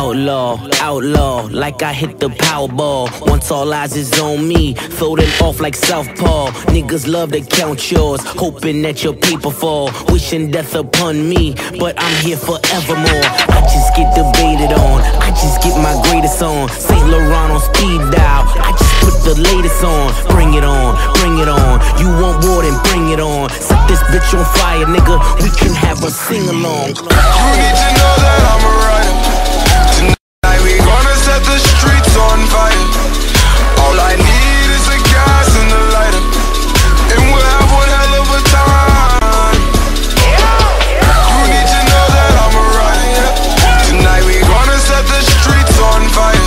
Outlaw, outlaw, like I hit the Powerball. Once all eyes is on me, floating off like Southpaw. Niggas love to count yours, hoping that your paper fall. Wishing death upon me, but I'm here forevermore. I just get debated on, I just get my greatest on. Saint Laurent on speed dial, I just put the latest on. Bring it on, bring it on. You want war, then bring it on. Set this bitch on fire, nigga, we can have a sing-along. You need to know that I'm a rider. Tonight we gonna set the streets on fire. All I need is the gas and the lighter, and we'll have one hell of a time. You need to know that I'm a rider. Tonight we gonna set the streets on fire.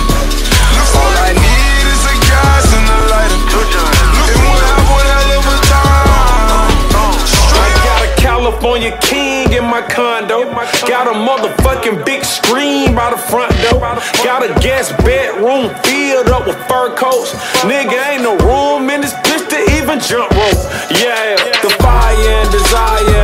All I need is the gas and the lighter, and we'll have one hell of a time. I got a California king in my condo. Got a motherfucking big screen by the front door. Got a guest bedroom filled up with fur coats. Nigga, ain't no room in this bitch to even jump rope. Yeah, the fire and desire